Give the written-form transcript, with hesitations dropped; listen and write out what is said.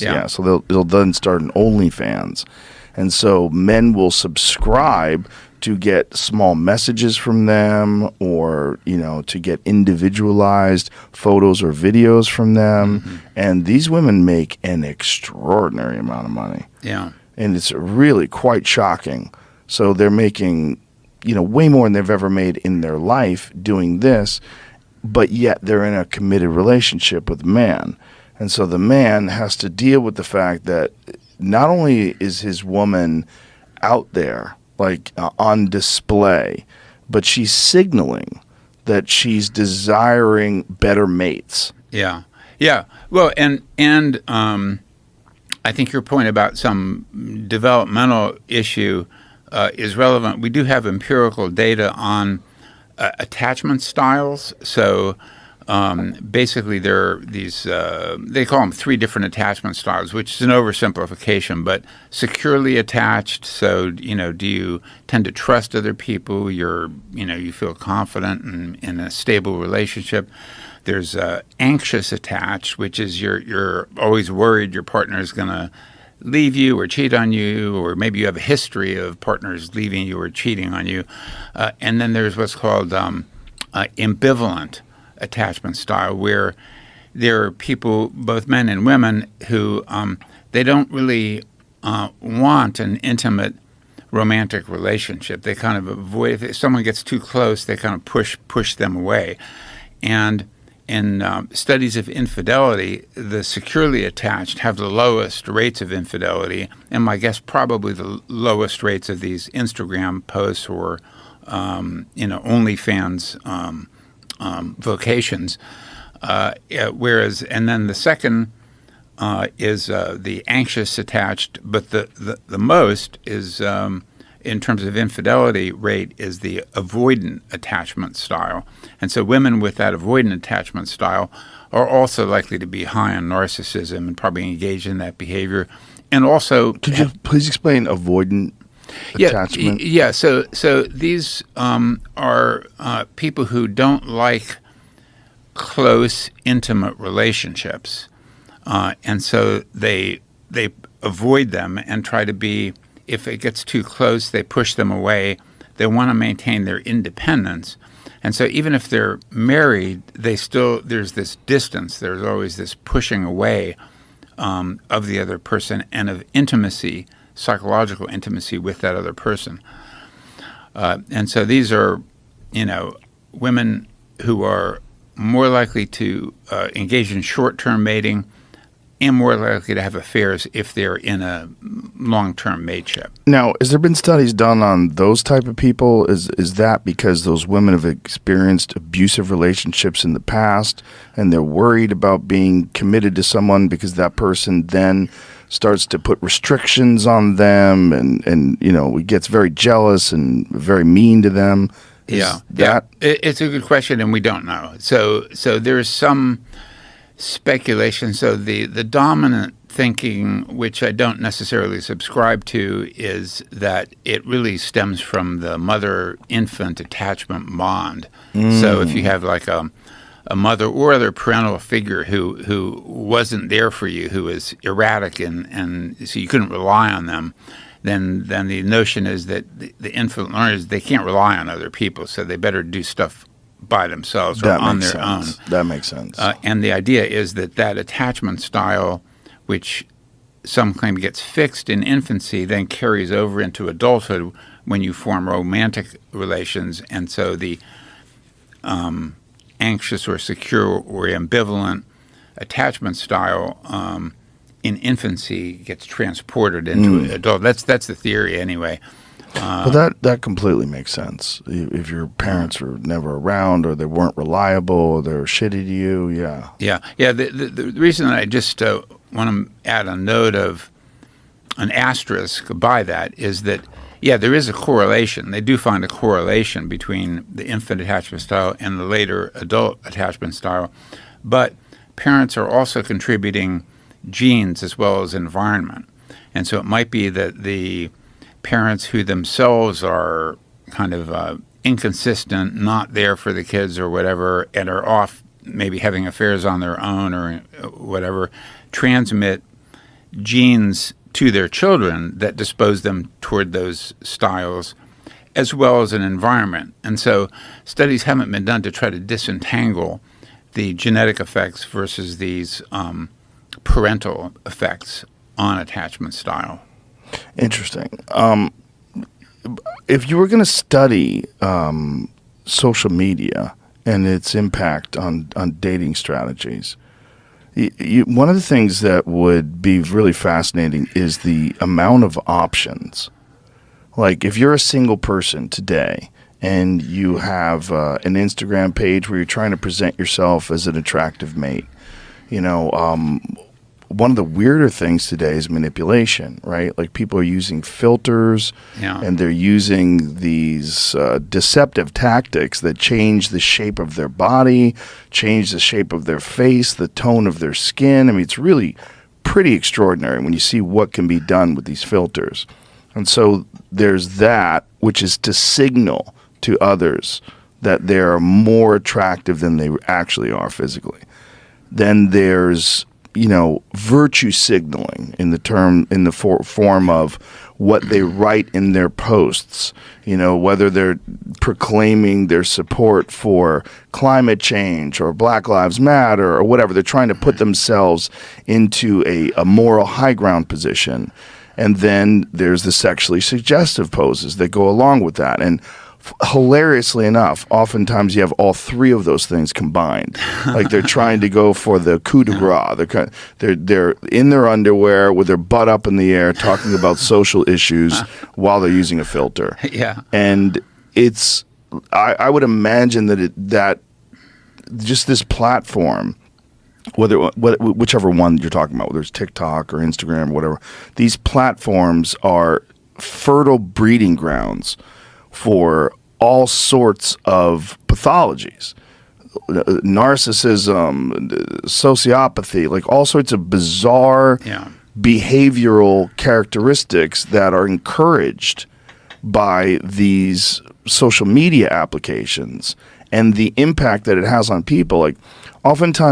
Yeah, so they'll then start an Onlyfans. And so men will subscribe to get small messages from them, or, to get individualized photos or videos from them. Mm-hmm. And these women make an extraordinary amount of money. Yeah. And it's really quite shocking. So they're making, way more than they've ever made in their life doing this, but yet they're in a committed relationship with a man. And so the man has to deal with the fact that not only is his woman out there, on display, but she's signaling that she's desiring better mates. Yeah. Yeah. Well, and I think your point about some developmental issue is relevant. We do have empirical data on attachment styles. So basically, there are these, they call them 3 different attachment styles, which is an oversimplification, but securely attached. So, do you tend to trust other people? You feel confident in a stable relationship. There's anxious attached, which is you're always worried your partner is going to leave you or cheat on you, or maybe you have a history of partners leaving you or cheating on you. And then there's what's called ambivalent attachment style, where there are people, both men and women, who they don't really want an intimate romantic relationship. They kind of avoid, if someone gets too close, they kind of push them away. And in studies of infidelity, the securely attached have the lowest rates of infidelity, and my guess probably the lowest rates of these Instagram posts or OnlyFans vocations. Whereas, and then the second is the anxious attached, but the most is in terms of infidelity rate is the avoidant attachment style. And so women with that avoidant attachment style are also likely to be high on narcissism and probably engage in that behavior. And also, could you please explain avoidant attachment? Yeah. So these are people who don't like close, intimate relationships, and so they avoid them and try to be. If it gets too close, they push them away. They want to maintain their independence. And so even if they're married, there's this distance. There's always this pushing away of the other person and of intimacy, psychological intimacy with that other person. And so these are, women who are more likely to engage in short-term mating and more likely to have affairs if they're in a long-term mateship. Now, has there been studies done on those type of people? Is that because those women have experienced abusive relationships in the past and they're worried about being committed to someone because that person then starts to put restrictions on them and gets very jealous and very mean to them? It's a good question, and we don't know. So there's some speculation. So the dominant thinking, which I don't necessarily subscribe to, is that it really stems from the mother-infant attachment bond. So if you have like a mother or other parental figure who wasn't there for you, who was erratic and so you couldn't rely on them, then the notion is that the infant learners, they can't rely on other people, so they better do stuff by themselves or on their own. That makes sense. And the idea is that attachment style, which some claim gets fixed in infancy, then carries over into adulthood when you form romantic relations. And so the anxious or secure or ambivalent attachment style in infancy gets transported into adult. That's the theory anyway. Well, that completely makes sense. If your parents were never around, or they weren't reliable, or they're shitty to you, yeah. The reason I just want to add a note of an asterisk by that is that, there is a correlation. They do find a correlation between the infant attachment style and the later adult attachment style, but parents are also contributing genes as well as environment. And so it might be that the parents who themselves are kind of inconsistent, not there for the kids or whatever, and are off maybe having affairs on their own or whatever, transmit genes to their children that dispose them toward those styles, as well as an environment. And so studies haven't been done to try to disentangle the genetic effects versus these parental effects on attachment style. Interesting. If you were going to study social media and its impact on dating strategies, one of the things that would be really fascinating is the amount of options. Like if you're a single person today and you have an Instagram page where you're trying to present yourself as an attractive mate, one of the weirder things today is manipulation, right? Like people are using filters and they're using these deceptive tactics that change the shape of their body, change the shape of their face, the tone of their skin. I mean, it's really pretty extraordinary when you see what can be done with these filters. And so there's that, which is to signal to others that they're more attractive than they actually are physically. Then there's virtue signaling in the form of what they write in their posts, whether they're proclaiming their support for climate change or Black Lives Matter or whatever. They're trying to put themselves into a moral high ground position. And then there's the sexually suggestive poses that go along with that. And hilariously enough, oftentimes you have all three of those things combined. Like they're trying to go for the coup de grace. They're in their underwear with their butt up in the air talking about social issues while they're using a filter. Yeah. And it's I would imagine that just this platform, whichever one you're talking about, whether it's TikTok or Instagram or whatever, these platforms are fertile breeding grounds for all sorts of pathologies, narcissism, sociopathy, like all sorts of bizarre behavioral characteristics that are encouraged by these social media applications and the impact that it has on people. Like oftentimes